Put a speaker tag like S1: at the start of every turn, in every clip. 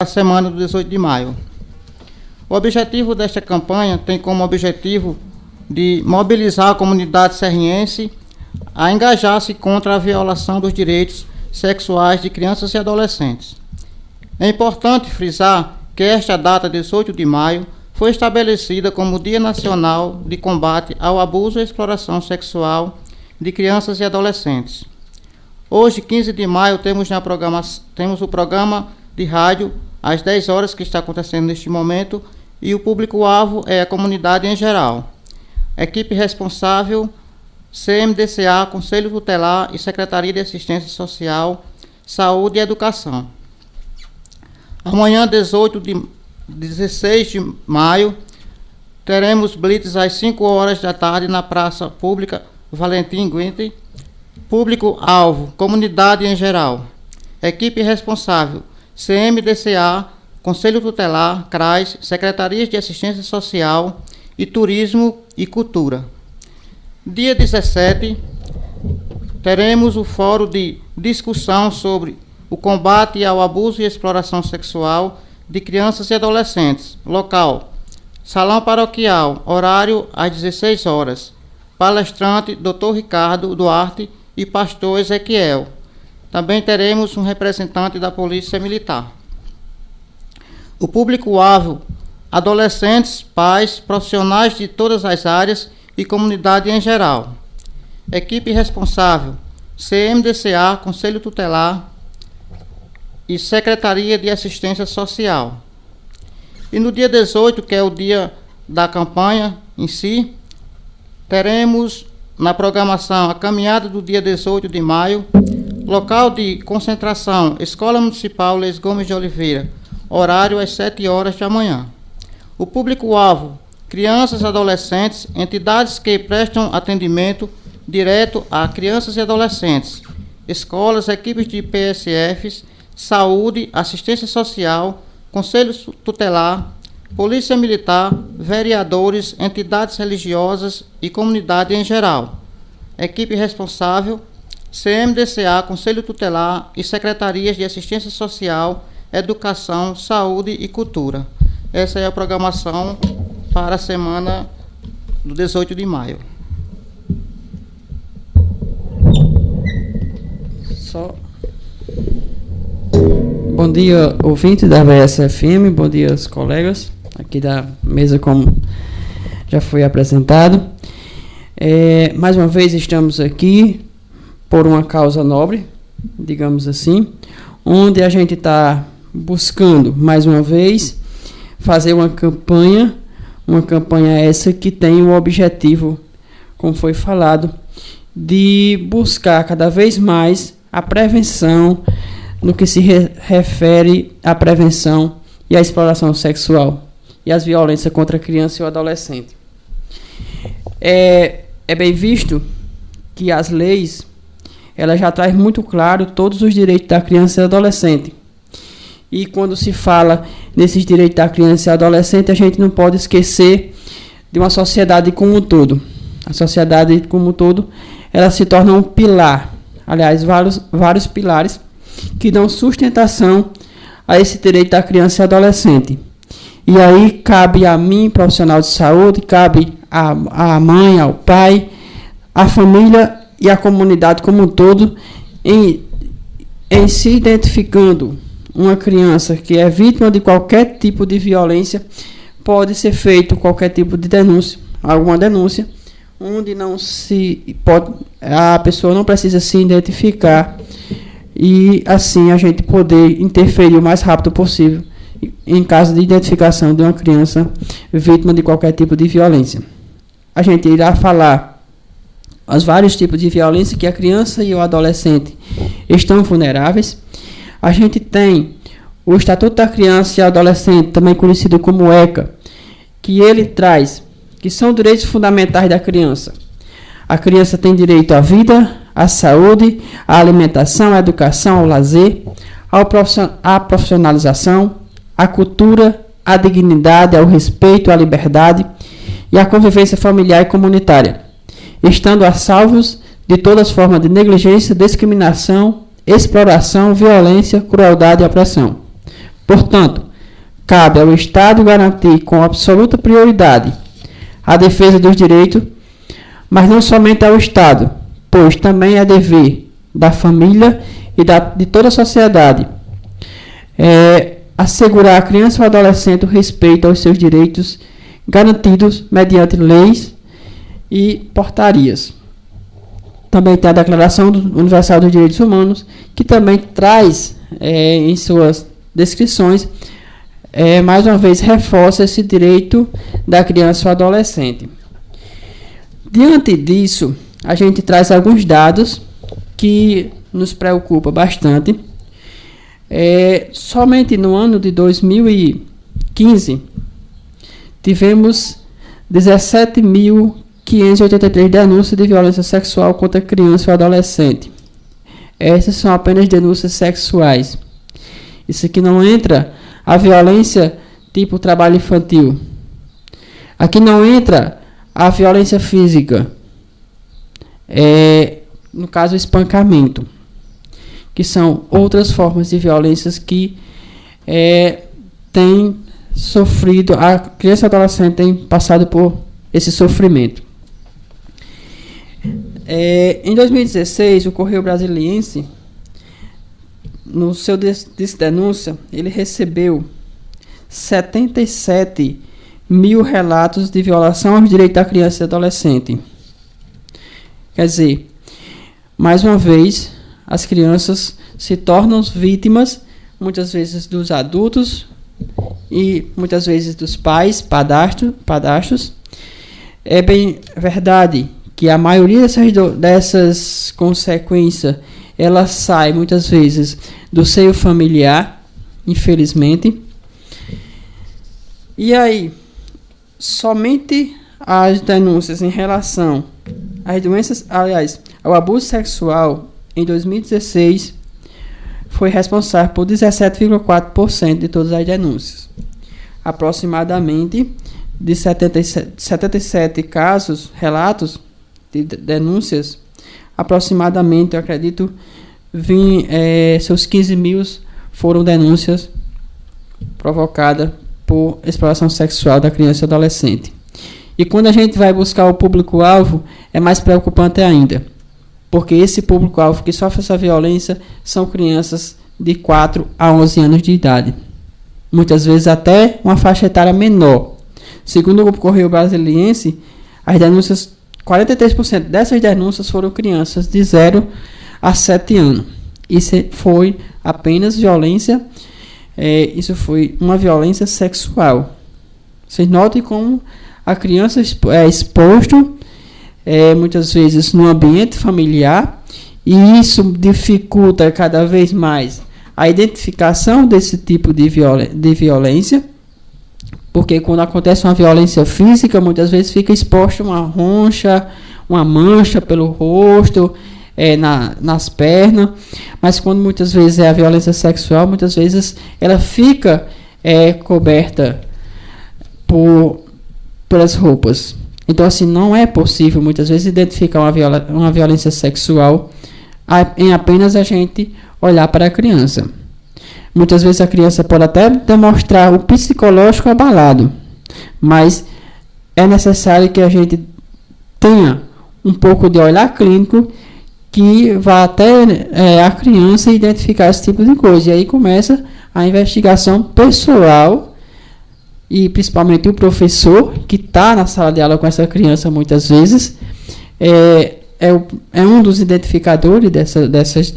S1: a semana do 18 de maio. O objetivo desta campanha tem como objetivo de mobilizar a comunidade serriense a engajar-se contra a violação dos direitos sexuais de crianças e adolescentes. É importante frisar que esta data, 18 de maio, foi estabelecida como Dia Nacional de Combate ao Abuso e Exploração Sexual de Crianças e Adolescentes. Hoje, 15 de maio, temos o programa de rádio às 10 horas que está acontecendo neste momento e o público-alvo é a comunidade em geral. Equipe responsável, CMDCA, Conselho Tutelar e Secretaria de Assistência Social, Saúde e Educação. Amanhã, 16 de maio, teremos blitz às 5 horas da tarde na Praça Pública Valentim Guinte. Público-alvo, comunidade em geral. Equipe responsável, CMDCA, Conselho Tutelar, CRAS, Secretarias de Assistência Social e Turismo e Cultura. Dia 17, teremos o fórum de discussão sobre o combate ao abuso e exploração sexual de crianças e adolescentes. Local, Salão Paroquial, horário às 16 horas. Palestrante, Dr. Ricardo Duarte e Pastor Ezequiel. Também teremos um representante da Polícia Militar. O público-alvo, adolescentes, pais, profissionais de todas as áreas e comunidade em geral. Equipe responsável, CMDCA, Conselho Tutelar e Secretaria de Assistência Social. E no dia 18, que é o dia da campanha em si, teremos na programação a caminhada do dia 18 de maio, local de concentração, Escola Municipal Leis Gomes de Oliveira, horário às 7 horas da manhã. O público-alvo, crianças e adolescentes, entidades que prestam atendimento direto a crianças e adolescentes, escolas, equipes de PSFs, saúde, assistência social, Conselho Tutelar, Polícia Militar, vereadores, entidades religiosas e comunidade em geral. Equipe responsável, CMDCA, Conselho Tutelar e Secretarias de Assistência Social, Educação, Saúde e Cultura. Essa é a programação para a semana do 18 de maio.
S2: Bom dia, ouvinte da VSFM, bom dia aos colegas aqui da mesa, como já foi apresentado. Mais uma vez estamos aqui por uma causa nobre, digamos assim, onde a gente está buscando, mais uma vez, fazer uma campanha essa que tem o objetivo, como foi falado, de buscar cada vez mais a prevenção no que se refere à prevenção e à exploração sexual e às violências contra a criança e o adolescente. É bem visto que as leis, ela já traz muito claro todos os direitos da criança e do adolescente. E quando se fala nesses direitos da criança e adolescente, a gente não pode esquecer de uma sociedade como um todo. A sociedade como um todo, ela se torna um pilar, aliás, vários pilares que dão sustentação a esse direito da criança e adolescente. E aí cabe a mim, profissional de saúde, cabe à mãe, ao pai, à família e à comunidade como um todo, em se identificando uma criança que é vítima de qualquer tipo de violência, pode ser feito qualquer tipo de denúncia, alguma denúncia, onde não se pode, a pessoa não precisa se identificar e assim a gente poder interferir o mais rápido possível em caso de identificação de uma criança vítima de qualquer tipo de violência. A gente irá falar os vários tipos de violência que a criança e o adolescente estão vulneráveis. A gente tem o Estatuto da Criança e Adolescente, também conhecido como ECA, que ele traz, que são direitos fundamentais da criança. A criança tem direito à vida, à saúde, à alimentação, à educação, ao lazer, à profissionalização, à cultura, à dignidade, ao respeito, à liberdade e à convivência familiar e comunitária, estando a salvos de todas as formas de negligência, discriminação, exploração, violência, crueldade e opressão. Portanto, cabe ao Estado garantir com absoluta prioridade a defesa dos direitos, mas não somente ao Estado, pois também é dever da família e de toda a sociedade assegurar à criança ou adolescente o respeito aos seus direitos garantidos mediante leis e portarias. Também tem a Declaração Universal dos Direitos Humanos, que também traz em suas descrições, mais uma vez, reforça esse direito da criança ou adolescente. Diante disso, a gente traz alguns dados que nos preocupa bastante. Somente no ano de 2015, tivemos 17.583 denúncias de violência sexual contra criança ou adolescente. Essas são apenas denúncias sexuais. Isso aqui não entra a violência tipo trabalho infantil. Aqui não entra a violência física. No caso, o espancamento, que são outras formas de violências que tem sofrido, a criança e adolescente tem passado por esse sofrimento. Em 2016, o Correio Brasiliense, no seu denúncia, ele recebeu 77 mil relatos de violação aos direitos da criança e adolescente. Quer dizer, mais uma vez, as crianças se tornam vítimas, muitas vezes dos adultos e muitas vezes dos pais, padrastos. É bem verdade que a maioria dessas consequências, ela sai muitas vezes do seio familiar, infelizmente. E aí, somente as denúncias em relação às doenças, aliás, ao abuso sexual, em 2016, foi responsável por 17,4% de todas as denúncias. Aproximadamente de 77 casos, relatos de denúncias, aproximadamente, eu acredito, seus 15 mil foram denúncias provocadas por exploração sexual da criança e adolescente. E quando a gente vai buscar o público-alvo, é mais preocupante ainda, porque esse público-alvo que sofre essa violência são crianças de 4 a 11 anos de idade. Muitas vezes até uma faixa etária menor. Segundo o Correio Brasiliense, as denúncias, 43% dessas denúncias foram crianças de 0 a 7 anos. Isso foi apenas violência, isso foi uma violência sexual. Vocês notem como a criança é exposto muitas vezes no ambiente familiar, e isso dificulta cada vez mais a identificação desse tipo de violência, porque quando acontece uma violência física, muitas vezes fica exposto uma roncha, uma mancha pelo rosto, nas pernas, mas quando muitas vezes é a violência sexual, muitas vezes ela fica coberta pelas roupas. Então, assim, não é possível, muitas vezes, identificar uma violência sexual em apenas a gente olhar para a criança. Muitas vezes a criança pode até demonstrar o psicológico abalado, mas é necessário que a gente tenha um pouco de olhar clínico que vá até a criança identificar esse tipo de coisa. E aí começa a investigação pessoal, e principalmente o professor que está na sala de aula com essa criança, muitas vezes, é um dos identificadores dessas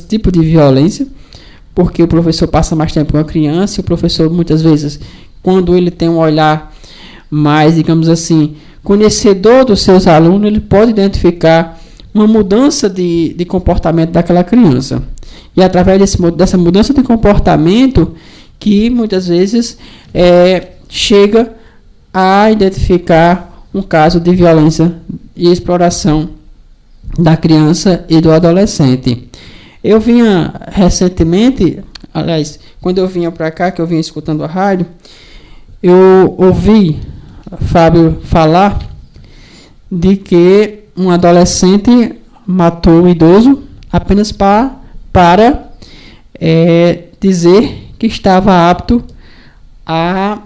S2: tipos de violência, porque o professor passa mais tempo com a criança, e o professor, muitas vezes, quando ele tem um olhar mais, digamos assim, conhecedor dos seus alunos, ele pode identificar uma mudança de comportamento daquela criança. E através dessa mudança de comportamento, que muitas vezes chega a identificar um caso de violência e exploração da criança e do adolescente. Eu vinha recentemente, aliás, quando eu vinha para cá, que eu vinha escutando a rádio, eu ouvi Fábio falar de que um adolescente matou um idoso apenas para dizer que estava apto a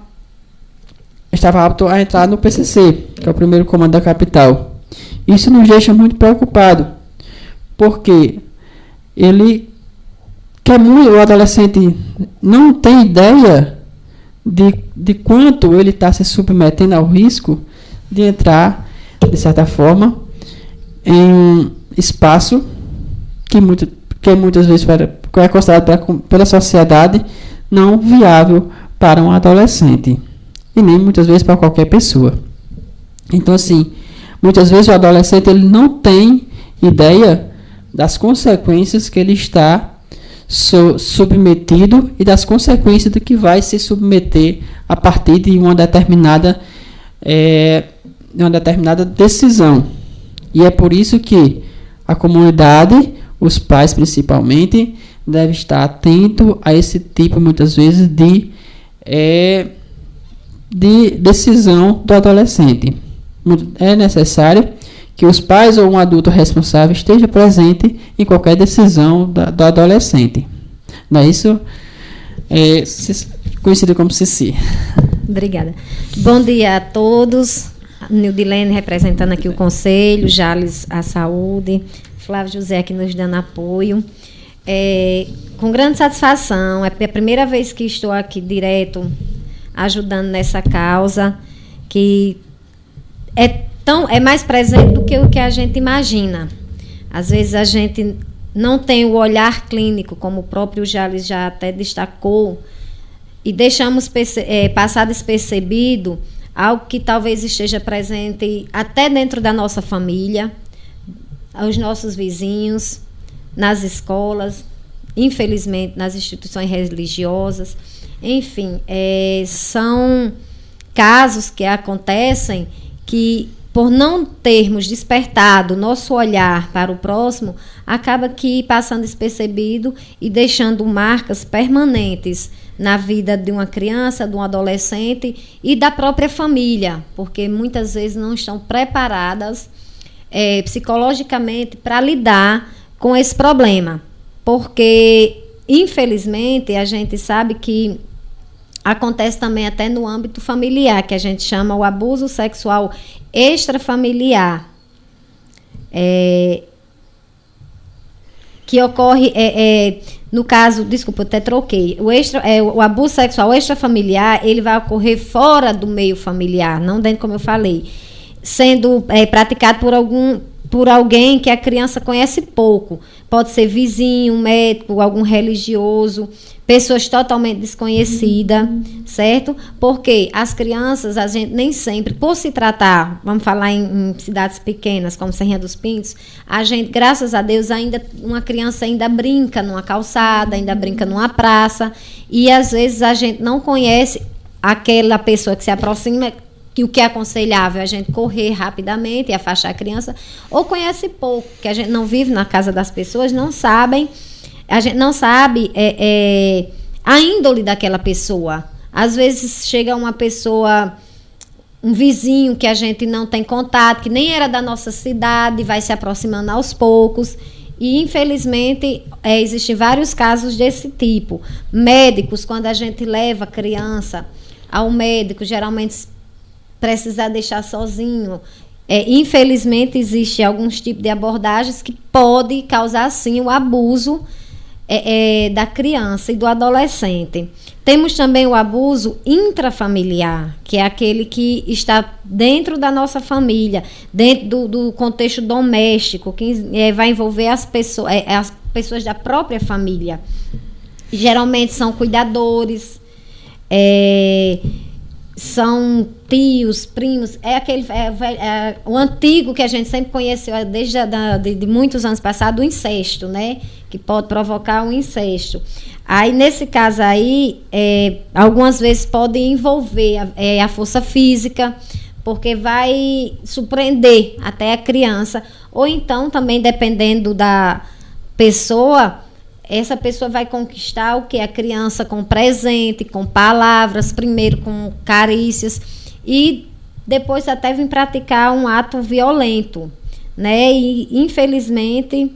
S2: entrar no PCC, que é o primeiro comando da capital. Isso nos deixa muito preocupado, porque o adolescente não tem ideia de quanto ele está se submetendo ao risco de entrar, de certa forma, em um espaço que muitas vezes é considerado pela sociedade não viável para um adolescente, e nem muitas vezes para qualquer pessoa. Então, assim, muitas vezes o adolescente ele não tem ideia das consequências que ele está submetido e das consequências do que vai se submeter a partir de uma determinada decisão. E é por isso que a comunidade, os pais principalmente, devem estar atento a esse tipo, muitas vezes, de decisão do adolescente. É necessário que os pais ou um adulto responsável esteja presente em qualquer decisão do adolescente. Não é isso? Conhecido como Cici.
S3: Obrigada. Bom dia a todos. Nildilene representando aqui o Conselho, Jales a Saúde, Flávio José aqui nos dando apoio. Com grande satisfação, é a primeira vez que estou aqui direto ajudando nessa causa, que é mais presente do que o que a gente imagina. Às vezes a gente não tem o olhar clínico, como o próprio Jales já até destacou, e deixamos passar despercebido algo que talvez esteja presente até dentro da nossa família, aos nossos vizinhos, nas escolas, infelizmente nas instituições religiosas. Enfim, são casos que acontecem que, por não termos despertado nosso olhar para o próximo, acaba que passando despercebido e deixando marcas permanentes na vida de uma criança, de um adolescente e da própria família, porque muitas vezes não estão preparadas psicologicamente para lidar com esse problema. Porque, infelizmente, a gente sabe que acontece também até no âmbito familiar, que a gente chama o abuso sexual extrafamiliar, que ocorre, no caso, desculpa, eu até troquei, o abuso sexual extrafamiliar, ele vai ocorrer fora do meio familiar, não dentro, como eu falei, sendo praticado por alguém que a criança conhece pouco. Pode ser vizinho, médico, algum religioso, pessoas totalmente desconhecidas, certo? Porque as crianças, a gente nem sempre, por se tratar, vamos falar em cidades pequenas, como Serrinha dos Pintos, a gente, graças a Deus, uma criança ainda brinca numa calçada, ainda brinca numa praça, e às vezes a gente não conhece aquela pessoa que se aproxima, que o que é aconselhável é a gente correr rapidamente e afastar a criança, ou conhece pouco, que a gente não vive na casa das pessoas, a gente não sabe a índole daquela pessoa. Às vezes chega uma pessoa, um vizinho que a gente não tem contato, que nem era da nossa cidade, vai se aproximando aos poucos, e infelizmente existem vários casos desse tipo. Médicos, quando a gente leva a criança ao médico, geralmente precisar deixar sozinho. Infelizmente, existe alguns tipos de abordagens que podem causar, sim, o abuso da criança e do adolescente. Temos também o abuso intrafamiliar, que é aquele que está dentro da nossa família, dentro do contexto doméstico, que vai envolver as pessoas da própria família. Geralmente são cuidadores, são tios, primos, o antigo que a gente sempre conheceu de muitos anos passados, o incesto, né? Que pode provocar um incesto. Aí, nesse caso aí, algumas vezes pode envolver a força física, porque vai surpreender até a criança, ou então também, dependendo da pessoa, essa pessoa vai conquistar o que? A criança com presente, com palavras, primeiro com carícias, e depois até vir praticar um ato violento, né? E, infelizmente,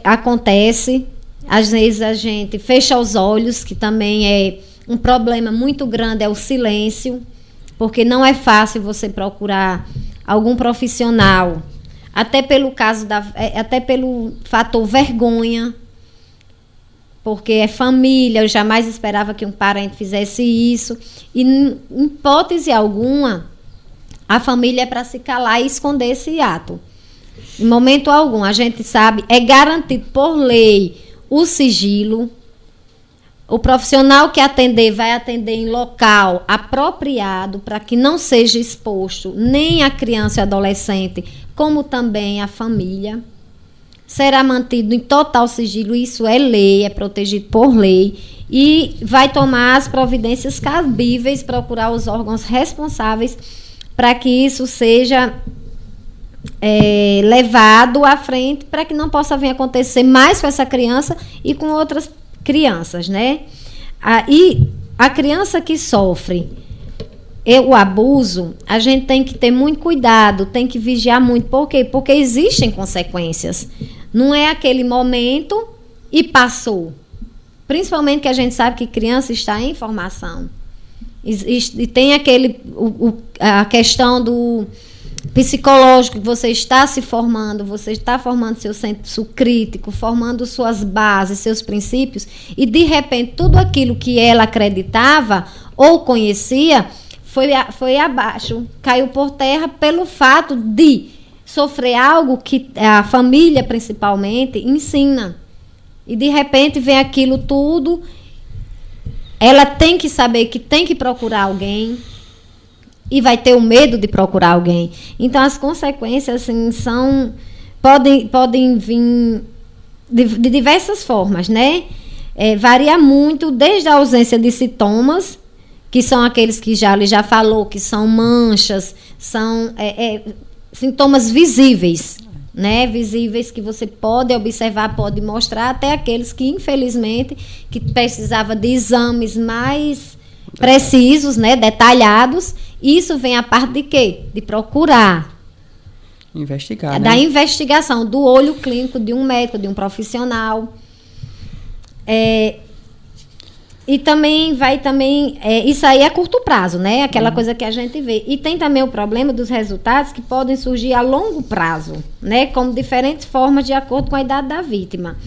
S3: acontece, Às vezes a gente fecha os olhos, que também é um problema muito grande, é o silêncio, porque não é fácil você procurar algum profissional, até pelo fator vergonha, porque é família, eu jamais esperava que um parente fizesse isso, e em hipótese alguma, a família é para se calar e esconder esse ato. Em momento algum, a gente sabe, é garantido por lei o sigilo. O profissional que atender vai atender em local apropriado para que não seja exposto nem a criança e adolescente, como também a família. Será mantido em total sigilo, isso é lei, é protegido por lei, e vai tomar as providências cabíveis, procurar os órgãos responsáveis para que isso seja levado à frente, para que não possa vir acontecer mais com essa criança e com outras crianças, né? E a criança que sofre o abuso, a gente tem que ter muito cuidado, tem que vigiar muito. Por quê? Porque existem consequências. Não é aquele momento e passou. Principalmente que a gente sabe que criança está em formação. E tem a questão do psicológico, que você está se formando, você está formando seu senso crítico, formando suas bases, seus princípios, e de repente tudo aquilo que ela acreditava ou conhecia foi abaixo, caiu por terra pelo fato de sofrer algo que a família principalmente ensina. E de repente vem aquilo tudo, ela tem que saber que tem que procurar alguém, e vai ter o medo de procurar alguém. Então, as consequências assim, podem vir de diversas formas, né? Varia muito, desde a ausência de sintomas, que são aqueles que ele já falou, que são manchas, são sintomas visíveis, né? Visíveis que você pode observar, pode mostrar, até aqueles que, infelizmente, que precisava de exames mais precisos, né? Detalhados. Isso vem a parte de quê? De procurar.
S2: Investigar,
S3: Da
S2: né?
S3: investigação, do olho clínico de um médico, de um profissional. E também isso aí é a curto prazo, né? Aquela coisa que a gente vê. E tem também o problema dos resultados que podem surgir a longo prazo, né? Como diferentes formas de acordo com a idade da vítima.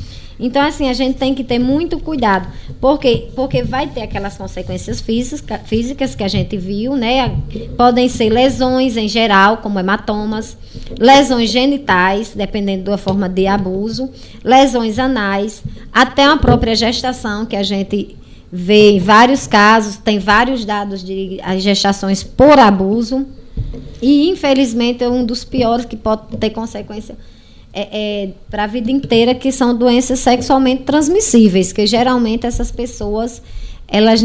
S3: Então, assim, a gente tem que ter muito cuidado. Porque vai ter aquelas consequências físicas que a gente viu, né? Podem ser lesões em geral, como hematomas, lesões genitais, dependendo da forma de abuso, lesões anais, até a própria gestação, que a gente vê em vários casos, tem vários dados de gestações por abuso. E, infelizmente, é um dos piores que pode ter consequência para a vida inteira, que são doenças sexualmente transmissíveis, que geralmente essas pessoas, elas,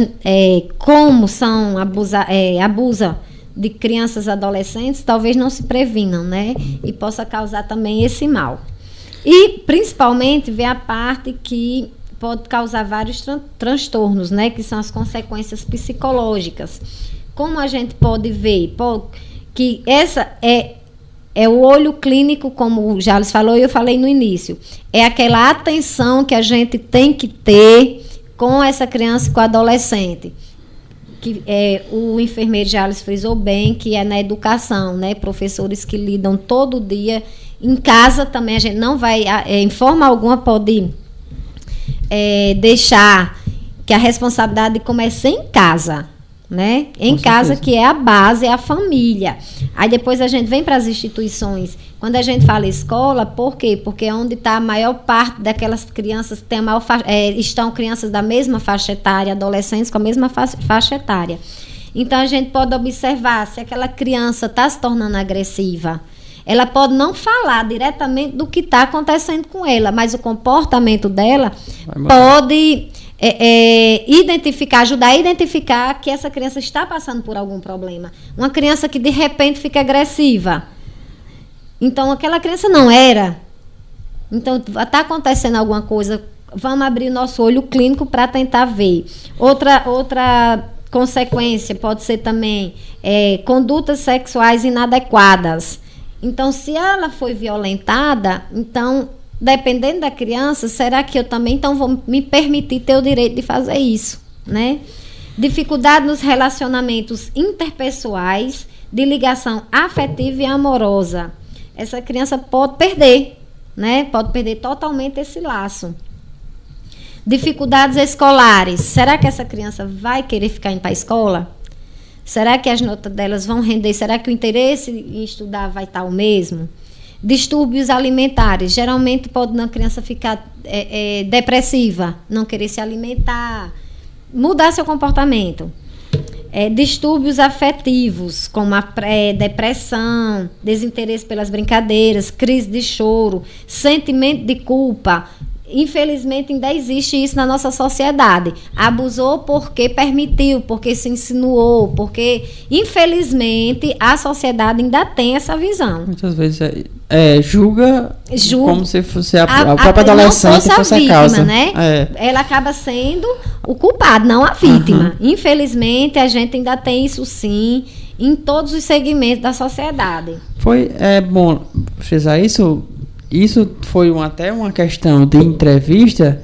S3: como são abusa de crianças e adolescentes, talvez não se previnam, né? E possa causar também esse mal. E, principalmente, vem a parte que pode causar vários transtornos, né? Que são as consequências psicológicas. Como a gente pode ver, que essa é o olho clínico, como o Jales falou e eu falei no início. É aquela atenção que a gente tem que ter com essa criança e com o adolescente. Que o enfermeiro Jales frisou bem, que é na educação, né? Professores que lidam todo dia. Em casa também a gente não vai, em forma alguma, pode deixar que a responsabilidade comece em casa. Né? Em casa, que é a base, é a família. Aí depois a gente vem para as instituições. Quando a gente fala escola, por quê? Porque é onde está a maior parte daquelas crianças que estão crianças da mesma faixa etária, adolescentes com a mesma faixa etária. Então a gente pode observar se aquela criança está se tornando agressiva. Ela pode não falar diretamente do que está acontecendo com ela, mas o comportamento dela pode ajudar a identificar que essa criança está passando por algum problema. Uma criança que de repente fica agressiva. Então aquela criança não era. Então está acontecendo alguma coisa. Vamos abrir o nosso olho clínico para tentar ver. Outra consequência pode ser também condutas sexuais inadequadas. Então, se ela foi violentada, então dependendo da criança, será que eu também então vou me permitir ter o direito de fazer isso, né? Dificuldade nos relacionamentos interpessoais, de ligação afetiva e amorosa. Essa criança pode perder, né? Pode perder totalmente esse laço. Dificuldades escolares. Será que essa criança vai querer ficar indo para a escola? Será que as notas delas vão render? Será que o interesse em estudar vai estar o mesmo? Distúrbios alimentares. Geralmente pode uma criança ficar depressiva, não querer se alimentar, mudar seu comportamento. Distúrbios afetivos, como a depressão, desinteresse pelas brincadeiras, crise de choro, sentimento de culpa. Infelizmente, ainda existe isso na nossa sociedade. Abusou porque permitiu, porque se insinuou, porque, infelizmente, a sociedade ainda tem essa visão.
S2: Muitas vezes julga como se fosse a própria adolescente
S3: fosse a vítima,
S2: causa.
S3: Né? Ela acaba sendo o culpado, não a vítima. Infelizmente, a gente ainda tem isso sim em todos os segmentos da sociedade.
S2: Foi bom frisar isso. Isso foi até uma questão de entrevista,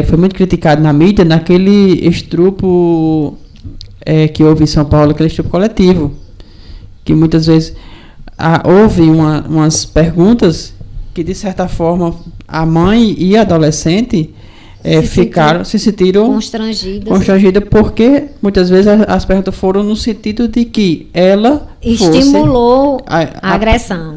S2: foi muito criticado na mídia, naquele estupro que houve em São Paulo, aquele estupro coletivo, que muitas vezes houve umas perguntas que, de certa forma, a mãe e a adolescente se sentiram constrangidas, porque muitas vezes as perguntas foram no sentido de que ela
S3: estimulou a agressão.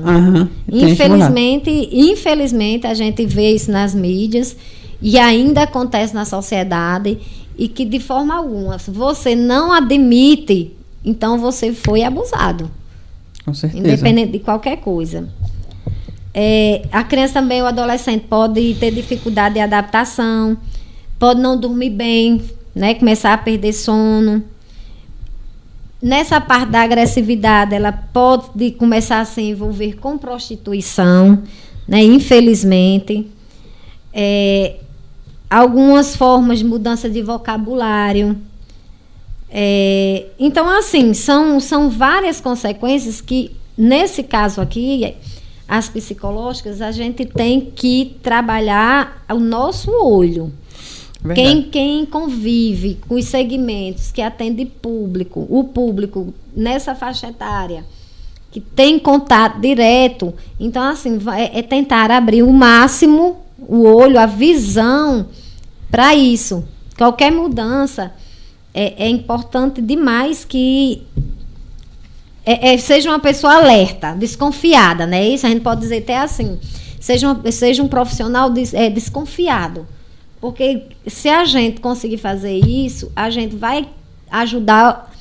S3: Infelizmente, a gente vê isso nas mídias e ainda acontece na sociedade, e que de forma alguma, se você não admite, então você foi abusado.
S2: Com certeza.
S3: Independente de qualquer coisa. A criança também, o adolescente, pode ter dificuldade de adaptação, pode não dormir bem, né, começar a perder sono. Nessa parte da agressividade, ela pode começar a se envolver com prostituição, né, infelizmente. Algumas formas de mudança de vocabulário. Então, assim, são várias consequências que, nesse caso aqui, as psicológicas, a gente tem que trabalhar o nosso olho. Quem convive com os segmentos que atende o público nessa faixa etária, que tem contato direto, então, assim, tentar abrir o máximo o olho, a visão para isso. Qualquer mudança é importante demais que seja uma pessoa alerta, desconfiada, né? Isso a gente pode dizer até assim. Seja um profissional desconfiado. Porque se a gente conseguir fazer isso, a gente vai ajudar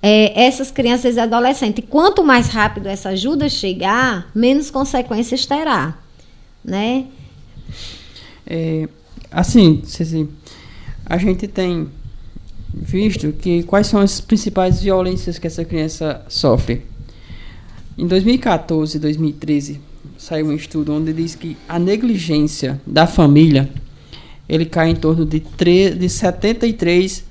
S3: essas crianças e adolescentes. E quanto mais rápido essa ajuda chegar, menos consequências terá, né?
S2: Assim, Ceci, a gente tem visto que quais são as principais violências que essa criança sofre. Em 2014 e 2013, saiu um estudo onde diz que a negligência da família, ele cai em torno de 73%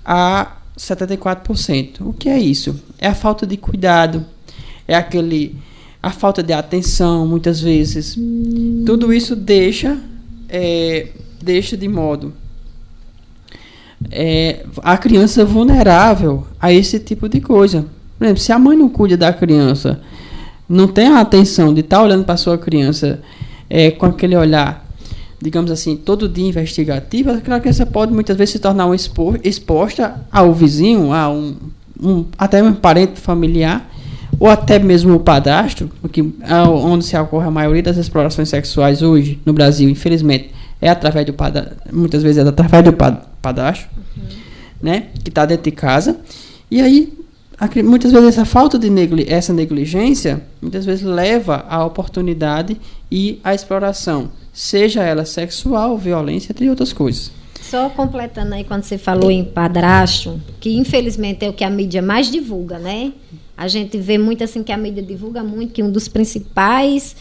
S2: a 74%. O que é isso? É a falta de cuidado, a falta de atenção, muitas vezes. Tudo isso deixa de modo a criança vulnerável a esse tipo de coisa. Por exemplo, se a mãe não cuida da criança, não tem a atenção de estar olhando para a sua criança com aquele olhar, digamos assim, todo dia investigativo, aquela criança pode muitas vezes se tornar exposta ao vizinho, a até um parente familiar, ou até mesmo o padrasto, onde se ocorre a maioria das explorações sexuais hoje no Brasil, infelizmente, muitas vezes é através do padrasto, né, que está dentro de casa. E aí, muitas vezes essa falta de essa negligência, muitas vezes leva à oportunidade e à exploração, seja ela sexual, violência, entre outras coisas.
S3: Só completando aí, quando você falou em padrasto, que infelizmente é o que a mídia mais divulga, né? A gente vê muito assim que a mídia divulga muito que um dos principais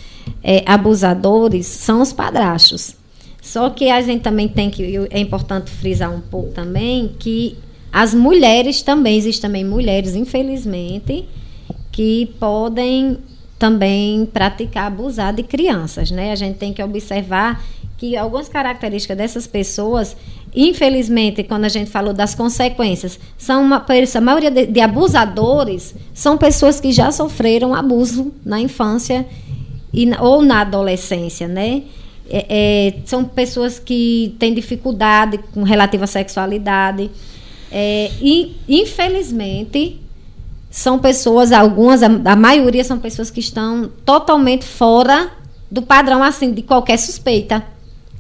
S3: abusadores são os padrastos. Só que a gente também é importante frisar um pouco também que as mulheres também, existem também mulheres, infelizmente, que podem também praticar, abusar de crianças, né? A gente tem que observar que algumas características dessas pessoas, infelizmente, quando a gente falou das consequências, a maioria de abusadores são pessoas que já sofreram abuso na infância ou na adolescência, né? São pessoas que têm dificuldade com relativa à sexualidade. E, infelizmente, são pessoas, a maioria são pessoas que estão totalmente fora do padrão, assim, de qualquer suspeita.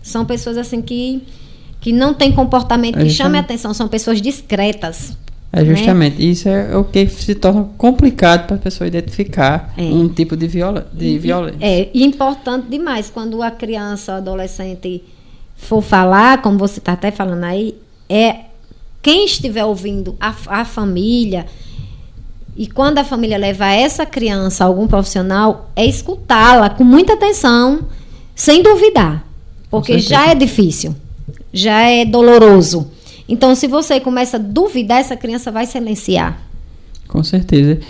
S3: São pessoas, assim, que não têm comportamento que chame a atenção, são pessoas discretas.
S2: Justamente, né? Isso é o que se torna complicado para a pessoa identificar um tipo de violência.
S3: E importante demais, quando a criança ou adolescente for falar, como você está até falando aí, quem estiver ouvindo a família, e quando a família levar essa criança a algum profissional, escutá-la com muita atenção, sem duvidar, porque já é difícil, já é doloroso. Então, se você começa a duvidar, essa criança vai silenciar.
S2: Com certeza.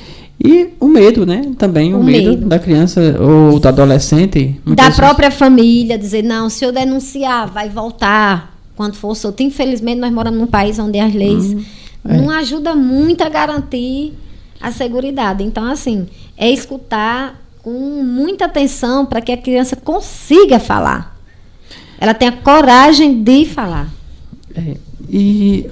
S2: E o medo, né? Também o medo da criança ou do adolescente.
S3: Da própria família, dizer, não, se eu denunciar, vai voltar quando for solto. Infelizmente, nós moramos num país onde as leis não ajudam muito a garantir a seguridade. Então, assim, é escutar com muita atenção para que a criança consiga falar. Ela tenha coragem de falar.
S2: E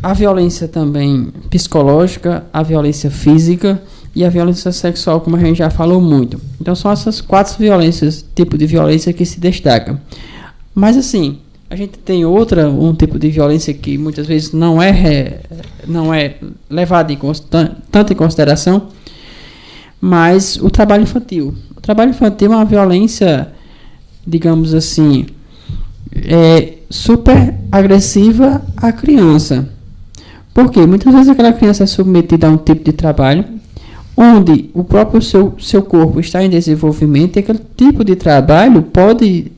S2: a violência também psicológica, a violência física e a violência sexual, como a gente já falou muito. Então, são essas 4 violências, tipo de violência que se destacam. Mas, assim, a gente tem um tipo de violência que muitas vezes não é levado tanto em consideração, mas o trabalho infantil. O trabalho infantil é uma violência, digamos assim, super agressiva à criança. Por quê? Muitas vezes aquela criança é submetida a um tipo de trabalho onde o próprio seu corpo está em desenvolvimento, e aquele tipo de trabalho pode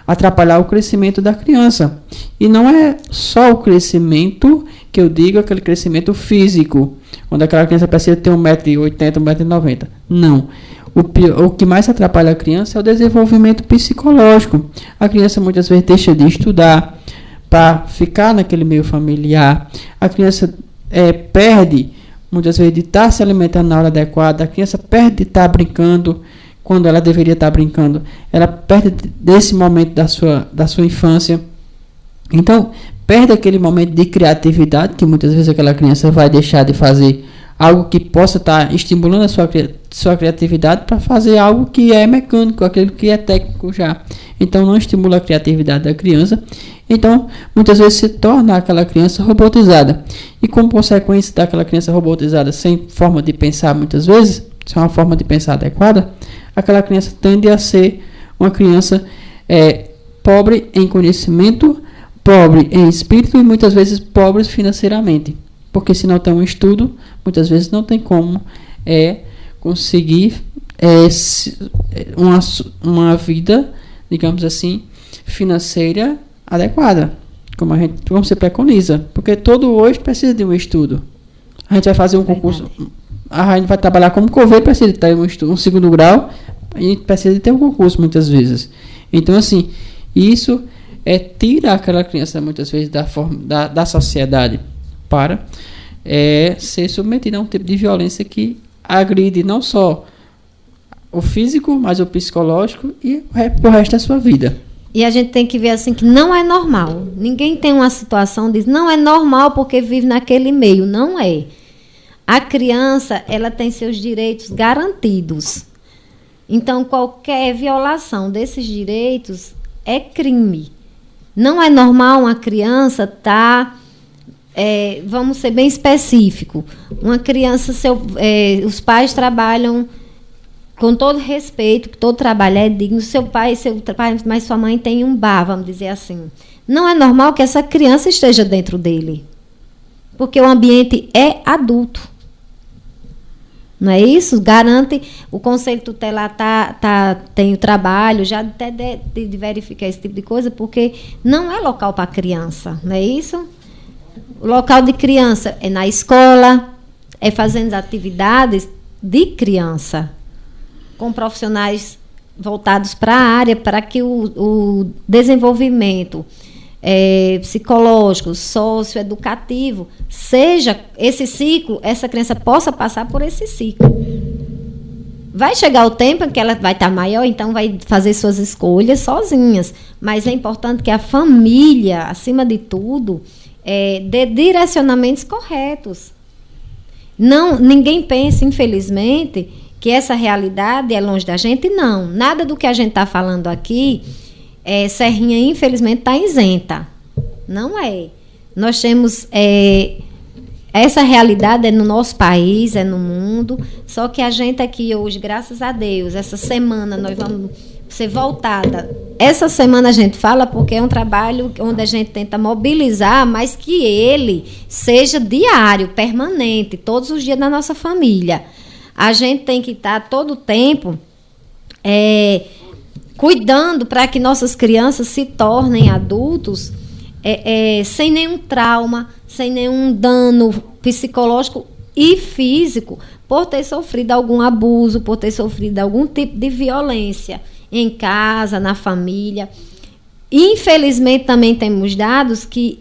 S2: atrapalhar o crescimento da criança. E não é só o crescimento que eu digo, aquele crescimento físico, onde aquela criança precisa ter 1,80 m, 1,90 m. Não. O que mais atrapalha a criança é o desenvolvimento psicológico. A criança muitas vezes deixa de estudar para ficar naquele meio familiar. A criança perde, muitas vezes, de estar se alimentando na hora adequada. A criança perde de estar brincando quando ela deveria estar brincando. Ela perde desse momento da sua infância. Então, perde aquele momento de criatividade, que muitas vezes aquela criança vai deixar de fazer algo que possa estar estimulando a sua criatividade para fazer algo que é mecânico, aquilo que é técnico já. Então, não estimula a criatividade da criança. Então, muitas vezes se torna aquela criança robotizada. E como consequência daquela criança robotizada, sem forma de pensar muitas vezes, sem uma forma de pensar adequada, aquela criança tende a ser uma criança pobre em conhecimento, pobre em espírito e muitas vezes pobre financeiramente. Porque se não tem um estudo, muitas vezes não tem como conseguir uma vida, digamos assim, financeira adequada, como se preconiza. Porque todo hoje precisa de um estudo. A gente vai fazer um concurso, a gente vai trabalhar como coveiro, precisa de ter um segundo grau, a gente precisa de ter um concurso muitas vezes. Então, assim, isso tira aquela criança muitas vezes da sociedade para ser submetida a um tipo de violência que agride não só o físico, mas o psicológico e o resto da sua vida.
S3: E a gente tem que ver assim que não é normal. Ninguém tem uma situação diz não é normal porque vive naquele meio. Não é. A criança, ela tem seus direitos garantidos. Então, qualquer violação desses direitos é crime. Não é normal uma criança estar... vamos ser bem específico. Uma criança, os pais trabalham com todo respeito, todo trabalho é digno. Seu pai, mas sua mãe tem um bar, vamos dizer assim. Não é normal que essa criança esteja dentro dele, porque o ambiente é adulto. Não é isso? Garante, o Conselho Tutelar tem o trabalho, já até de verificar esse tipo de coisa, porque não é local para criança, não é isso? O local de criança é na escola, é fazendo atividades de criança, com profissionais voltados para a área, para que o desenvolvimento psicológico, socioeducativo, seja esse ciclo, essa criança possa passar por esse ciclo. Vai chegar o tempo em que ela vai estar maior, então vai fazer suas escolhas sozinhas, mas é importante que a família, acima de tudo, dê direcionamentos corretos. Ninguém pensa, infelizmente, que essa realidade é longe da gente. Não, nada do que a gente está falando aqui, Serrinha, infelizmente, está isenta. Não é. Nós temos... essa realidade é no nosso país, é no mundo, só que a gente aqui hoje, graças a Deus, essa semana nós vamos ser voltada. Essa semana a gente fala porque é um trabalho onde a gente tenta mobilizar, mas que ele seja diário, permanente, todos os dias da nossa família. A gente tem que estar todo o tempo cuidando para que nossas crianças se tornem adultos sem nenhum trauma, sem nenhum dano psicológico e físico, por ter sofrido algum abuso, por ter sofrido algum tipo de violência em casa, na família. Infelizmente, também temos dados que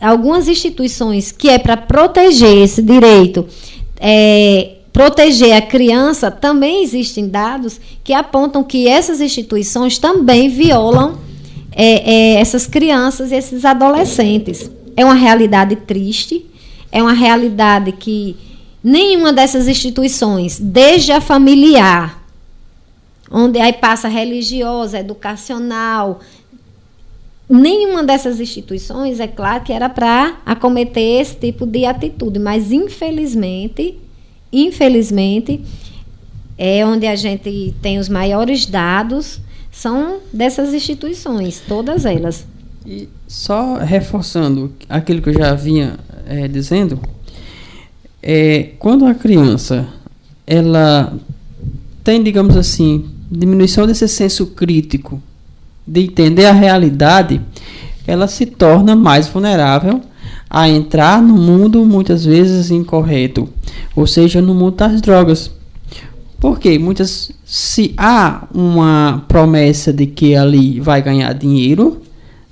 S3: algumas instituições que é para proteger esse direito, proteger a criança, também existem dados que apontam que essas instituições também violam essas crianças e esses adolescentes. É uma realidade triste, é uma realidade que nenhuma dessas instituições, desde a familiar, onde aí passa religiosa, educacional, nenhuma dessas instituições, é claro que era para acometer esse tipo de atitude, mas infelizmente, é onde a gente tem os maiores dados, são dessas instituições, todas elas.
S2: E só reforçando aquilo que eu já vinha dizendo, quando a criança ela tem, digamos assim, diminuição desse senso crítico de entender a realidade, ela se torna mais vulnerável a entrar no mundo muitas vezes incorreto, ou seja, no mundo das drogas. Porque se há uma promessa de que ali vai ganhar dinheiro,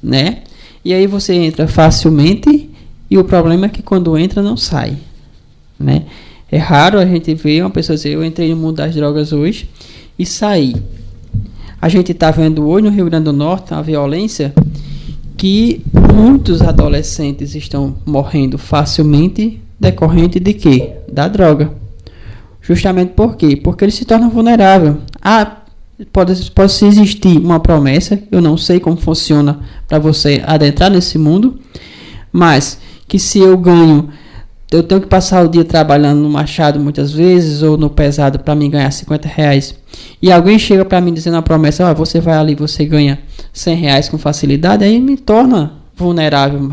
S2: né? E aí você entra facilmente e o problema é que quando entra não sai, né? É raro a gente ver uma pessoa dizer, eu entrei no mundo das drogas hoje e saí. A gente está vendo hoje no Rio Grande do Norte uma violência que muitos adolescentes estão morrendo facilmente decorrente de quê? Da droga. Justamente por quê? Porque ele se torna vulnerável. Pode existir uma promessa, eu não sei como funciona para você adentrar nesse mundo, mas que se eu tenho que passar o dia trabalhando no machado muitas vezes, ou no pesado para mim ganhar R$50, e alguém chega para mim dizendo a promessa, você vai ali, você ganha R$100 com facilidade, aí me torna vulnerável.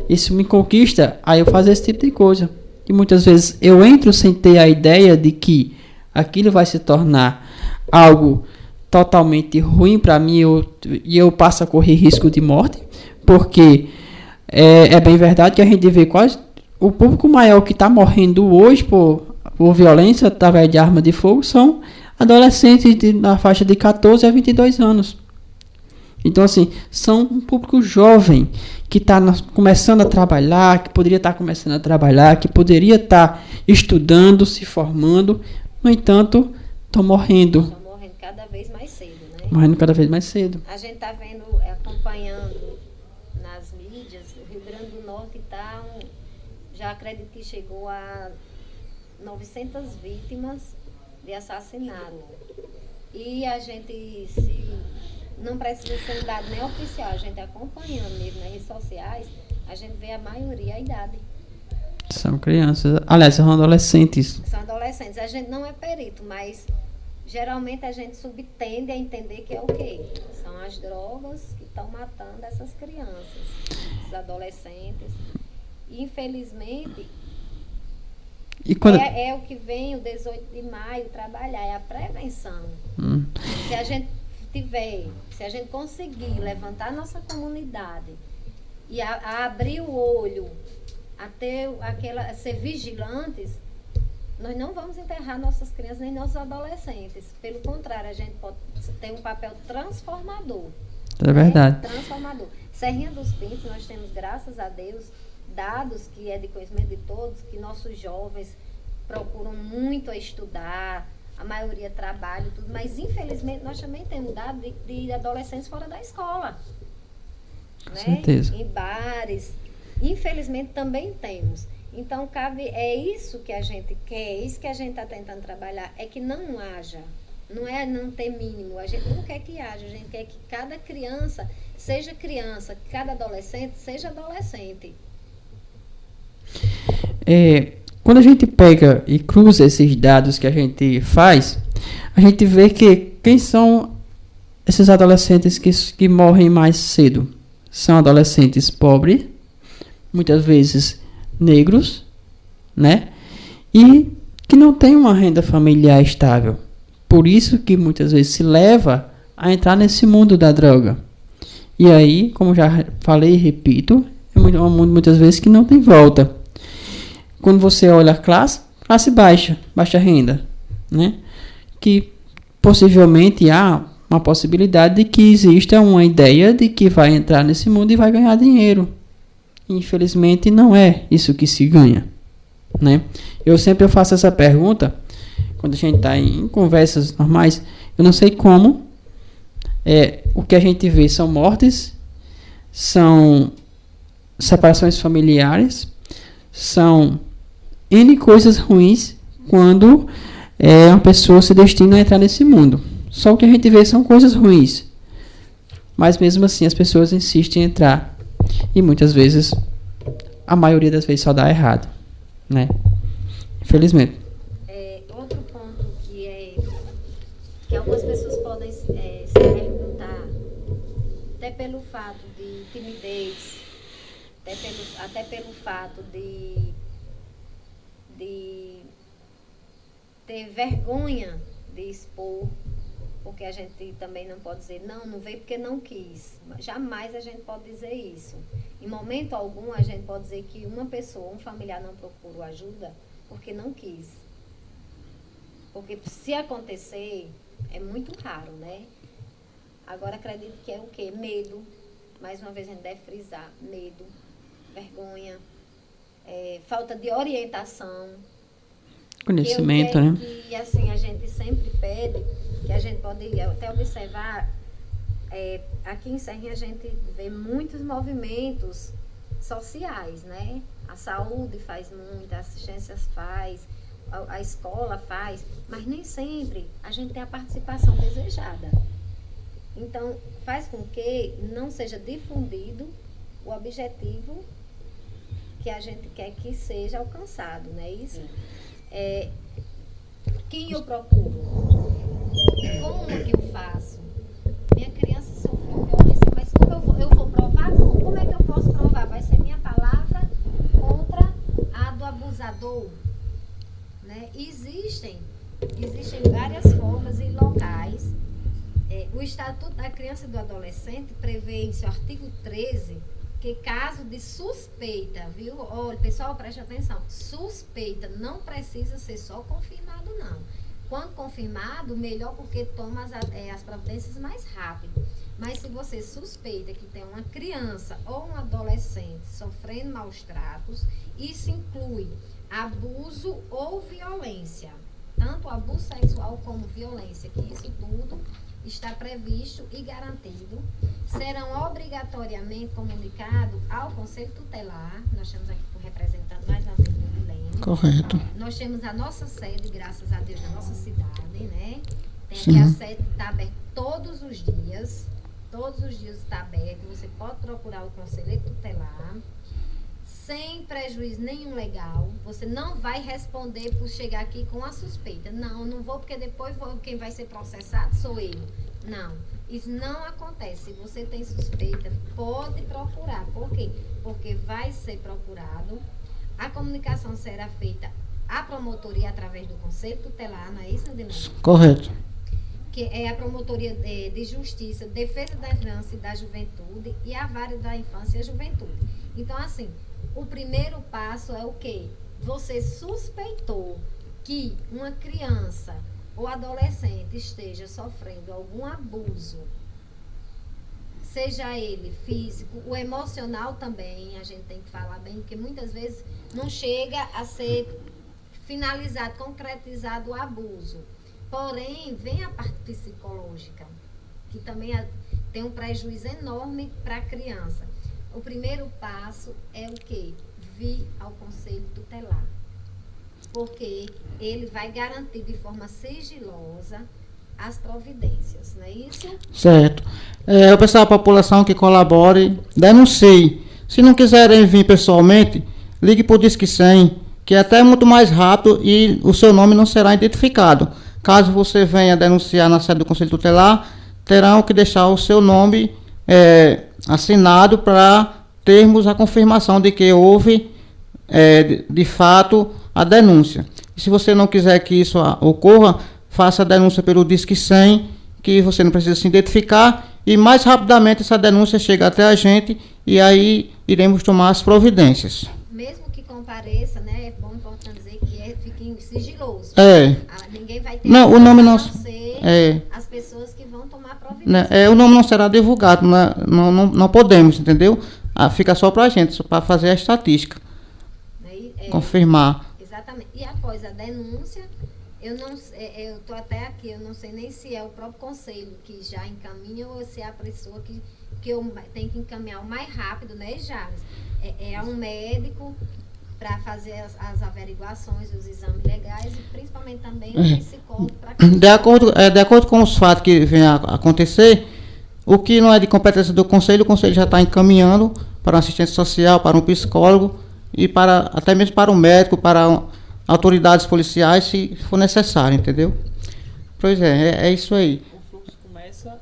S2: Isso me conquista a eu fazer esse tipo de coisa. E muitas vezes eu entro sem ter a ideia de que aquilo vai se tornar algo totalmente ruim para mim e eu passo a correr risco de morte, porque é bem verdade que a gente vê quase o público maior que está morrendo hoje por violência através de arma de fogo são adolescentes na faixa de 14 a 22 anos. Então, assim, são um público jovem que está começando a trabalhar, que poderia estar começando a trabalhar, que poderia estar estudando, se formando. No entanto, estão morrendo.
S3: Estão morrendo cada vez mais cedo, né?
S2: Morrendo cada vez mais cedo.
S3: A gente está vendo, acompanhando nas mídias, o Rio Grande do Norte já acredito que chegou a 900 vítimas de assassinato. E a gente não precisa ser um dado nem oficial, a gente acompanhando mesmo nas redes sociais, a gente vê a maioria a idade.
S2: São crianças, aliás, são adolescentes.
S3: São adolescentes, a gente não é perito, mas geralmente a gente subtende a entender que é o quê? São as drogas que estão matando essas crianças, esses adolescentes. E, infelizmente, é o que vem o 18 de maio trabalhar, é a prevenção. Se a gente conseguir levantar nossa comunidade e a abrir o olho, a ser vigilantes, nós não vamos enterrar nossas crianças nem nossos adolescentes. Pelo contrário, a gente pode ter um papel transformador.
S2: É verdade.
S3: Transformador. Serrinha dos Pintos, nós temos, graças a Deus, dados que é de conhecimento de todos, que nossos jovens procuram muito a estudar, a maioria trabalha e tudo, mas infelizmente nós também temos dados de adolescentes fora da escola.
S2: Com
S3: né?
S2: certeza.
S3: Em bares. Infelizmente também temos. Então, é isso que a gente quer, é isso que a gente está tentando trabalhar, é que não haja. Não é não ter mínimo, a gente não quer que haja, a gente quer que cada criança, que cada adolescente seja adolescente.
S2: Quando a gente pega e cruza esses dados que a gente faz, a gente vê que quem são esses adolescentes que morrem mais cedo? São adolescentes pobres, muitas vezes negros, né? E que não têm uma renda familiar estável. Por isso que muitas vezes se leva a entrar nesse mundo da droga. E aí, como já falei e repito, é um mundo muitas vezes que não tem volta. Quando você olha a classe baixa, baixa renda, né? Que possivelmente há uma possibilidade de que exista uma ideia de que vai entrar nesse mundo e vai ganhar dinheiro. Infelizmente não é isso que se ganha, né? Eu sempre faço essa pergunta quando a gente está em conversas normais. Eu não sei como o que a gente vê são mortes, são separações familiares, são N coisas ruins quando uma pessoa se destina a entrar nesse mundo. Só o que a gente vê são coisas ruins. Mas mesmo assim as pessoas insistem em entrar. E muitas vezes, a maioria das vezes só dá errado, né? Infelizmente.
S3: Outro ponto que algumas pessoas podem se perguntar, até pelo fato de timidez, até pelo fato de ter vergonha de expor, porque a gente também não pode dizer, não veio porque não quis. Jamais a gente pode dizer isso. Em momento algum a gente pode dizer que uma pessoa, um familiar não procurou ajuda porque não quis. Porque se acontecer, é muito raro, né? Agora acredito que é o quê? Medo. Mais uma vez a gente deve frisar. Medo, vergonha, falta de orientação.
S2: Conhecimento, né?
S3: Que assim, a gente sempre pede, que a gente pode até observar, aqui em Serrinha a gente vê muitos movimentos sociais, né? A saúde faz muito, a assistência faz, a escola faz, mas nem sempre a gente tem a participação desejada. Então, faz com que não seja difundido o objetivo que a gente quer que seja alcançado, não é isso? Quem eu procuro? Como que eu faço? Minha criança sofreu violência, mas como eu vou provar? Como é que eu posso provar? Vai ser minha palavra contra a do abusador? Né? Existem várias formas e locais. O Estatuto da Criança e do Adolescente prevê em seu artigo 13 que caso de suspeita, viu? Olha, pessoal, preste atenção. Suspeita não precisa ser só confirmado, não. Quando confirmado, melhor, porque toma as providências mais rápido. Mas se você suspeita que tem uma criança ou um adolescente sofrendo maus tratos, isso inclui abuso ou violência. Tanto abuso sexual como violência, que isso tudo está previsto e garantido, serão obrigatoriamente comunicados ao Conselho Tutelar. Nós estamos aqui por representante mais uma vez do Milênio.
S1: Correto.
S3: Nós temos a nossa sede, graças a Deus, na nossa cidade, né? Tem
S1: Sim.
S3: aqui a sede que está aberta todos os dias está aberto, você pode procurar o Conselho Tutelar, sem prejuízo nenhum legal. Você não vai responder por chegar aqui com a suspeita. Não vou, porque depois quem vai ser processado sou eu. Não, isso não acontece. Se você tem suspeita, pode procurar. Por quê? Porque vai ser procurado. A comunicação será feita à promotoria através do Conselho Tutelar, não é isso, Ademir?
S1: Correto.
S3: Que é a Promotoria de Justiça, Defesa da Infância e da Juventude e a Vara da Infância e a Juventude. Então, assim, o primeiro passo é o quê? Você suspeitou, que uma criança ou adolescente esteja sofrendo algum abuso, seja ele físico, o emocional também, a gente tem que falar bem, porque muitas vezes não chega a ser finalizado, concretizado o abuso. Porém, vem a parte psicológica, que também tem um prejuízo enorme para a criança. O primeiro passo é o quê? Vir ao conselho tutelar. Porque ele vai garantir de forma sigilosa as providências, não é isso?
S1: Certo. Eu peço à população que colabore, denuncie. Se não quiserem vir pessoalmente, ligue para o Disque 100, que é até muito mais rápido e o seu nome não será identificado. Caso você venha denunciar na sede do Conselho Tutelar, terão que deixar o seu nome assinado para termos a confirmação de que houve, de fato, a denúncia. E se você não quiser que isso ocorra, faça a denúncia pelo Disque 100, que você não precisa se identificar, e mais rapidamente essa denúncia chega até a gente, e aí iremos tomar as providências.
S3: Mesmo que compareça, né, é bom, importante dizer que fique sigiloso. Ninguém vai ter
S1: não, o nome não
S3: ser as pessoas que vão tomar providência.
S1: O nome não será divulgado, não podemos, entendeu? Fica só para a gente, só para fazer a estatística. Confirmar.
S3: Exatamente. E após a denúncia, eu estou até aqui, eu não sei nem se é o próprio conselho que já encaminha ou se é a pessoa que eu tenho que encaminhar o mais rápido, né, Javes? É um médico para fazer as averiguações, os exames legais e principalmente também um psicólogo para...
S1: De acordo com os fatos que vêm a acontecer, o que não é de competência do conselho, o conselho já está encaminhando para um assistente social, para um psicólogo e até mesmo para o médico, para autoridades policiais, se for necessário, entendeu? Pois é isso aí.
S2: O fluxo começa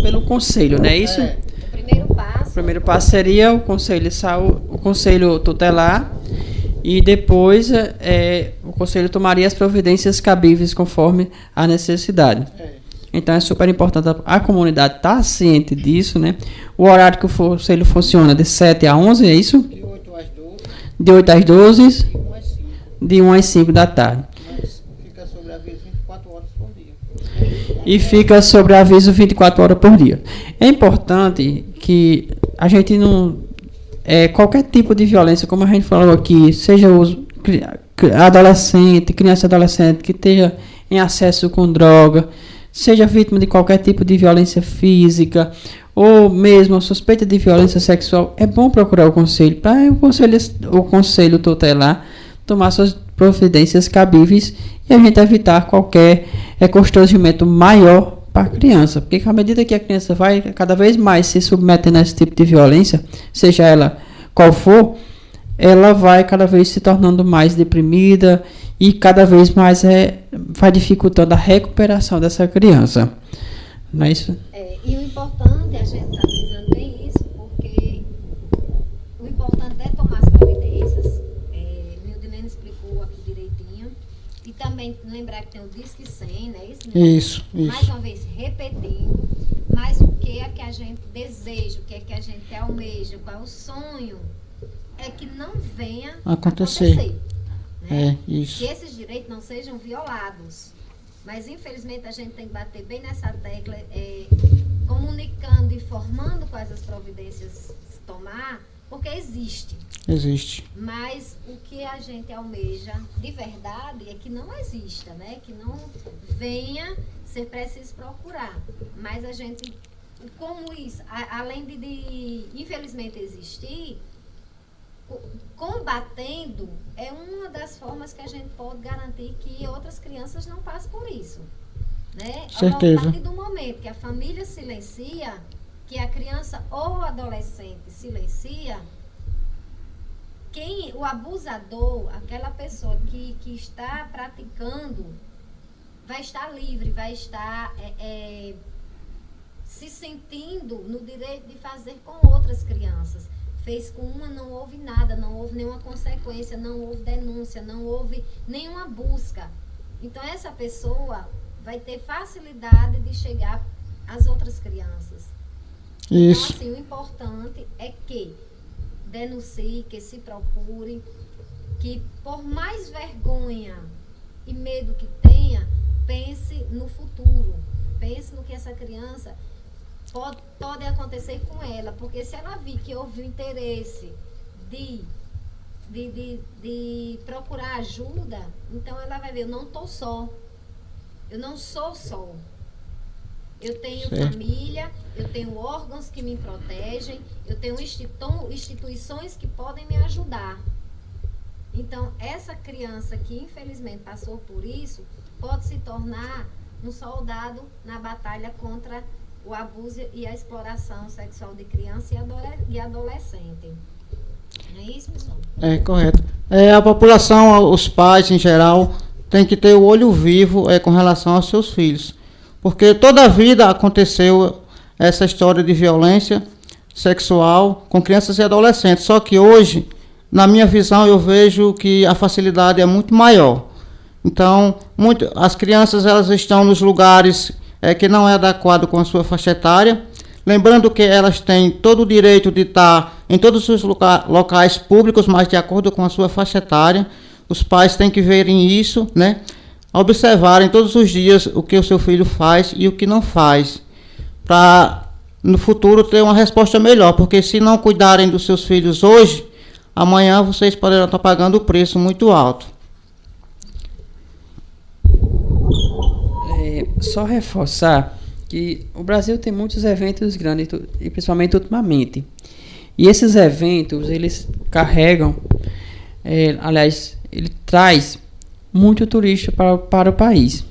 S2: pelo conselho, não é isso? O primeiro passo seria o conselho tutelar, e depois o conselho tomaria as providências cabíveis conforme a necessidade. Então é super importante a comunidade estar ciente disso, né? O horário que o conselho funciona de 7 a 11, é isso?
S1: De 8 às 12.
S2: De 8 às 12.
S1: De 1 às 5.
S2: De 1 às 5 da tarde.
S1: Mas fica sobre aviso 24 horas por dia.
S2: E fica sobre aviso 24 horas por dia. É importante que a gente não... qualquer tipo de violência, como a gente falou aqui, seja criança e adolescente que esteja em acesso com droga, seja vítima de qualquer tipo de violência física ou mesmo suspeita de violência sexual, é bom procurar o conselho para o conselho tutelar tomar suas providências cabíveis e a gente evitar qualquer constrangimento maior para a criança, porque à medida que a criança vai cada vez mais se submetendo a esse tipo de violência, seja ela qual for, ela vai cada vez se tornando mais deprimida e cada vez mais vai dificultando a recuperação dessa criança. Não é isso?
S3: E o importante, a gente está dizendo bem isso, porque o importante é tomar as providências. Mildinene explicou aqui direitinho. E também lembrar que tem o Disque 100, né?
S1: Isso.
S3: Mais uma vez, repetindo. Mas o que é que a gente deseja, o que é que a gente almeja, qual é o sonho, é que não venha acontecer. Né?
S1: Isso.
S3: Que esses direitos não sejam violados. Mas, infelizmente, a gente tem que bater bem nessa tecla, comunicando, informando quais as providências tomar, porque existe.
S1: Existe.
S3: Mas o que a gente almeja de verdade é que não exista, né? Que não venha ser preciso procurar. Mas a gente, como isso, além de infelizmente existir, combatendo é uma das formas que a gente pode garantir que outras crianças não passem por isso, né?
S1: Certeza.
S3: A partir do momento que a família silencia, que a criança ou adolescente silencia, o abusador, aquela pessoa que está praticando, vai estar livre, vai estar se sentindo no direito de fazer com outras crianças. Fez com uma, não houve nada, não houve nenhuma consequência, não houve denúncia, não houve nenhuma busca. Então, essa pessoa vai ter facilidade de chegar às outras crianças.
S1: Isso.
S3: Então, assim, o importante é que, denuncie, que se procure, que por mais vergonha e medo que tenha, pense no futuro, pense no que essa criança pode acontecer com ela, porque se ela vir que houve o interesse de procurar ajuda, então ela vai ver, eu não estou só, eu não sou só, eu tenho família, eu tenho órgãos que me protegem, eu tenho instituições que podem me ajudar. Então, essa criança que infelizmente passou por isso, pode se tornar um soldado na batalha contra o abuso e a exploração sexual de criança e adolescente. Não é isso, pessoal?
S1: É, correto. A população, os pais em geral, tem que ter o olho vivo com relação aos seus filhos. Porque toda a vida aconteceu essa história de violência sexual com crianças e adolescentes. Só que hoje, na minha visão, eu vejo que a facilidade é muito maior. Então, as crianças elas estão nos lugares que não é adequado com a sua faixa etária. Lembrando que elas têm todo o direito de estar em todos os locais públicos, mas de acordo com a sua faixa etária. Os pais têm que verem isso, né? Observarem todos os dias o que o seu filho faz e o que não faz, para no futuro ter uma resposta melhor, porque se não cuidarem dos seus filhos hoje, amanhã vocês poderão estar pagando o preço muito alto.
S2: Só reforçar que o Brasil tem muitos eventos grandes, e principalmente ultimamente. E esses eventos, eles carregam, ele traz muito turista para o país.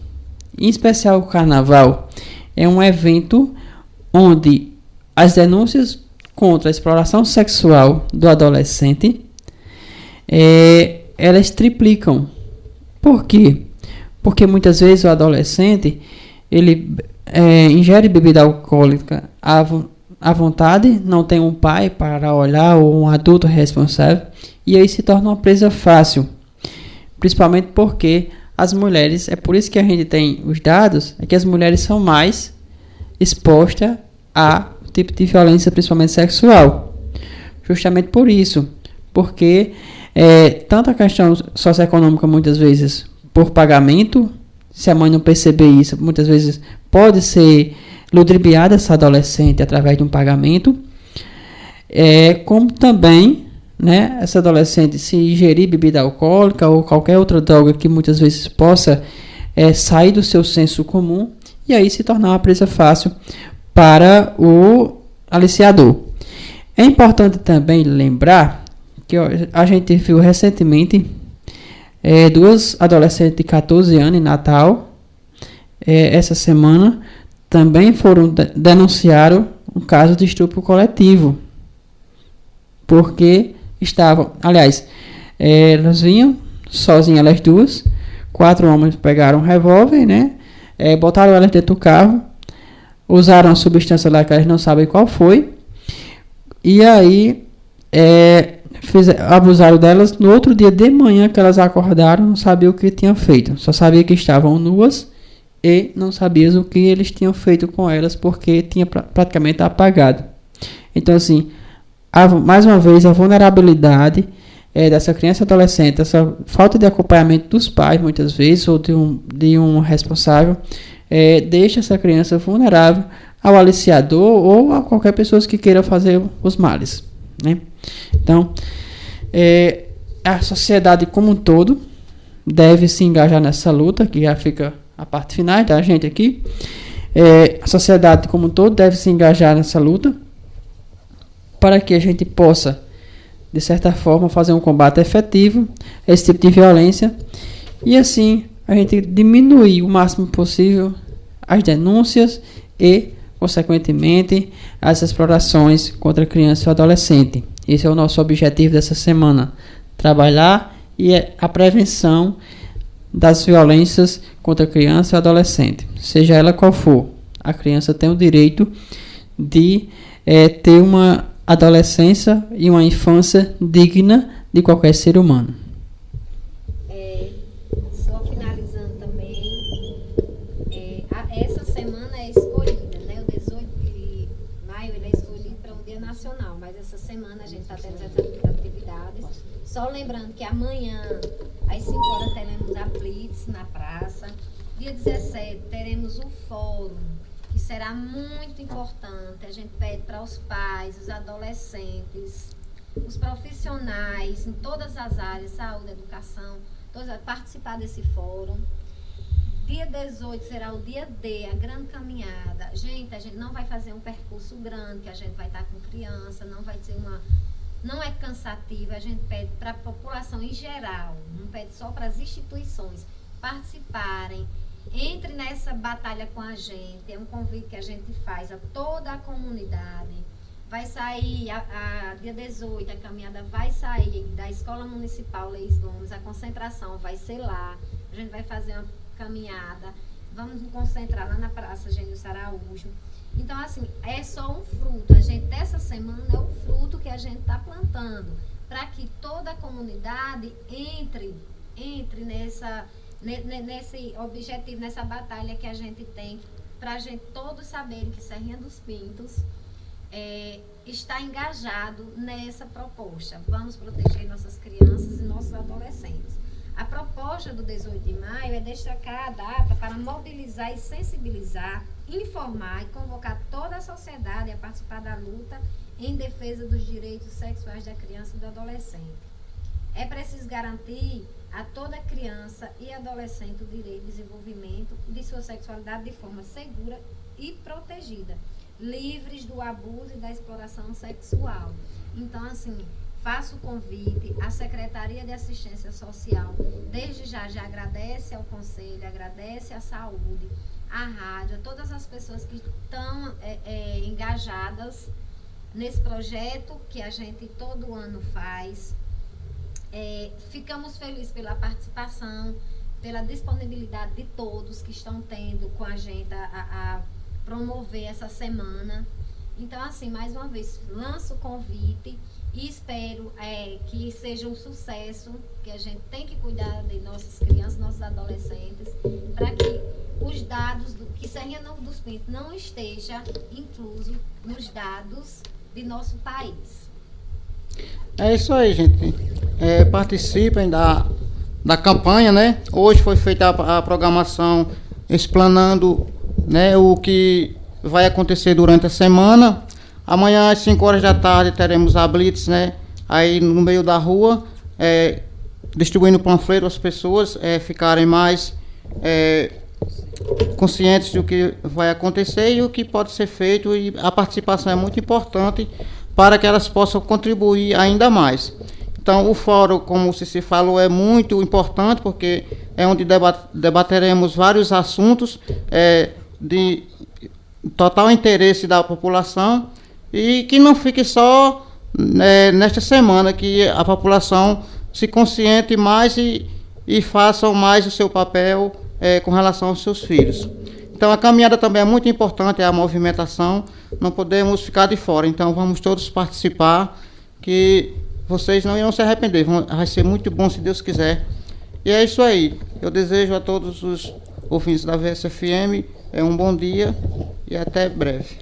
S2: Em especial o Carnaval é um evento onde as denúncias contra a exploração sexual do adolescente, elas triplicam. Por quê? Porque muitas vezes o adolescente ele ingere bebida alcoólica à vontade, não tem um pai para olhar ou um adulto responsável, e aí se torna uma presa fácil. Principalmente porque as mulheres, é por isso que a gente tem os dados, é que as mulheres são mais expostas a tipo de violência, principalmente sexual. Justamente por isso, porque tanto a questão socioeconômica, muitas vezes, por pagamento, se a mãe não perceber isso, muitas vezes pode ser ludibriada essa adolescente através de um pagamento, como também, né, essa adolescente se ingerir bebida alcoólica ou qualquer outra droga que muitas vezes possa sair do seu senso comum e aí se tornar uma presa fácil para o aliciador. É importante também lembrar que a gente viu recentemente duas adolescentes de 14 anos em Natal, essa semana, também denunciaram um caso de estupro coletivo, porque estavam, aliás, elas vinham sozinhas, elas duas, 4 homens pegaram um revólver, né, botaram elas dentro do carro, usaram uma substância lá que elas não sabem qual foi, e aí abusaram delas. No outro dia de manhã que elas acordaram, não sabiam o que tinham feito, só sabia que estavam nuas e não sabiam o que eles tinham feito com elas, porque tinha praticamente apagado. Então, assim, mais uma vez, a vulnerabilidade dessa criança e adolescente, essa falta de acompanhamento dos pais, muitas vezes, ou de um responsável, deixa essa criança vulnerável ao aliciador ou a qualquer pessoa que queira fazer os males, né? Então, a sociedade como um todo deve se engajar nessa luta, que já fica a parte final da gente aqui. A sociedade como um todo deve se engajar nessa luta para que a gente possa, de certa forma, fazer um combate efetivo a esse tipo de violência e assim a gente diminuir o máximo possível as denúncias e, consequentemente, as explorações contra criança e adolescente. Esse é o nosso objetivo dessa semana, trabalhar a prevenção das violências contra criança e adolescente, seja ela qual for. A criança tem o direito de ter uma adolescência e uma infância digna de qualquer ser humano.
S3: Só finalizando também, essa semana é escolhida, né? O 18 de maio ele é escolhido para um Dia Nacional, mas essa semana a gente está tendo essas atividades. Só lembrando que amanhã, às 5 horas, teremos a Blitz na praça. Dia 17, teremos o fórum, que será muito importante. A gente pede para os pais, os adolescentes, os profissionais em todas as áreas, saúde, educação, todos, participar desse fórum. Dia 18 será o dia D, a grande caminhada. Gente, a gente não vai fazer um percurso grande, que a gente vai estar com criança, não é cansativo. A gente pede para a população em geral, não pede só para as instituições participarem. Entre nessa batalha com a gente, é um convite que a gente faz a toda a comunidade. Vai sair, dia 18, a caminhada vai sair da Escola Municipal Leis Gomes, a concentração vai ser lá, a gente vai fazer uma caminhada, vamos nos concentrar lá na Praça Gênio Araújo. Então, assim, é só um fruto, dessa semana é o fruto que a gente está plantando, para que toda a comunidade entre nesse objetivo, nessa batalha que a gente tem, para a gente todos saberem que Serrinha dos Pintos está engajado nessa proposta. Vamos proteger nossas crianças e nossos adolescentes. A proposta do 18 de maio é destacar a data para mobilizar e sensibilizar, informar e convocar toda a sociedade a participar da luta em defesa dos direitos sexuais da criança e do adolescente. É preciso garantir a toda criança e adolescente o direito de desenvolvimento de sua sexualidade de forma segura e protegida, livres do abuso e da exploração sexual. Então, assim, faço o convite à Secretaria de Assistência Social, desde já agradece ao Conselho, agradece à Saúde, à Rádio, a todas as pessoas que estão engajadas nesse projeto que a gente todo ano faz. Ficamos felizes pela participação, pela disponibilidade de todos que estão tendo com a gente a promover essa semana. Então, assim, mais uma vez, lanço o convite e espero que seja um sucesso, que a gente tem que cuidar de nossas crianças, nossos adolescentes, para que os dados, que Serrinha dos Pintos não esteja incluso nos dados de nosso país.
S1: É isso aí, gente. Participem da campanha, né? Hoje foi feita a programação explanando, né, o que vai acontecer durante a semana. Amanhã às 5 horas da tarde teremos a Blitz, né? Aí no meio da rua, distribuindo panfleto às pessoas ficarem mais conscientes do que vai acontecer e o que pode ser feito, e a participação é muito importante para que elas possam contribuir ainda mais. Então, o fórum, como se falou, é muito importante, porque é onde debateremos vários assuntos de total interesse da população, e que não fique só nesta semana, que a população se consciente mais e faça mais o seu papel com relação aos seus filhos. Então, a caminhada também é muito importante, a movimentação, não podemos ficar de fora. Então, vamos todos participar, que vocês não irão se arrepender, vai ser muito bom, se Deus quiser. E é isso aí, eu desejo a todos os ouvintes da VSFM um bom dia e até breve.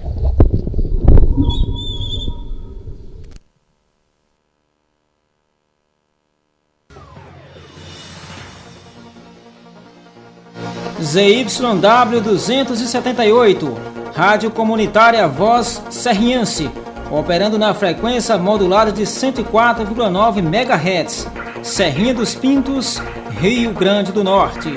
S4: ZYW 278, Rádio Comunitária Voz Serriense, operando na frequência modulada de 104,9 MHz, Serrinha dos Pintos, Rio Grande do Norte.